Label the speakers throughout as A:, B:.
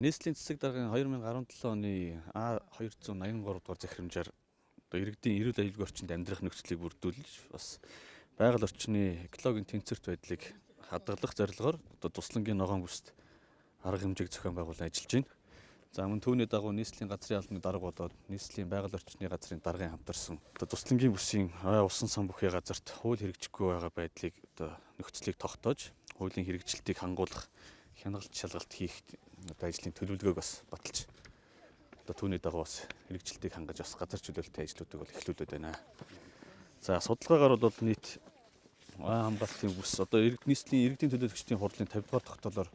A: Нийслэлийн цэцэг даргын 2017 оны А283 дугаар захирамжаар одоо иргэдийн эрүүл аюулгүй орчинд амьдрах нөхцөлийг бүрдүүлж бас байгаль орчны экологийн тэнцвэрт байдлыг хадгалах зорилгоор одоо туслангийн ногоон бүст арга хэмжээг зохион байгуулан ажиллаж байна. За мөн түүний дагуу нийслэлийн газрын албаны дарга болоод нийслэлийн байгаль орчны газрын даргын хамтарсан одоо туслангийн бүсийн усан сан бүхий газарт хууль хэрэгжихгүй байгаа байдлыг одоо нөхцөлийг тогтоож хуулийн хэрэгжилтийг хангуулах хяналт шалгалт хийх одоо ажлын төлөвлөгөөг бас баталж одоо түүний дагуу бас хэрэгжилтийг хангаж бас газар чөлөөлтийн ажлуудыг бол эхлүүлээд байна. За судалгаагаар бол нийт хамгаалтын бүс одоо нийслэлийн иргэдийн төлөөлөгчдийн хурлын 50 дугаар тогтоолоор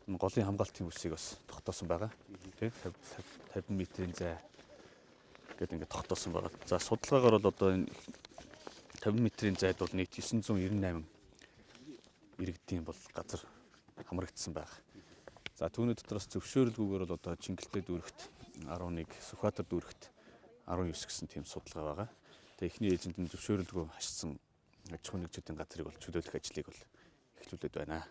A: голын хамгаалтын бүсийг бас тогтоосон байгаа. Тэ 50 метрийн зай гэдэг ингээд тогтоосон байгаа. За судалгаагаар бол одоо энэ 50 метрийн зайд бол нийт 998 иргэдийн бол газар хамрагдсан байна. За түүний дотроос зөвшөөрөлгүйгээр бол одоо Чингэлтэй дүүрэгт 11, Сүхбаатар дүүрэгт 19 гэсэн тийм судалгаа байгаа. Тэгээ эхний ээлжинд нь зөвшөөрөлгүй хашсан аж ахуй нэгжүүдийн газрыг бол чөлөөлөх ажлыг бол эхлүүлээд байна.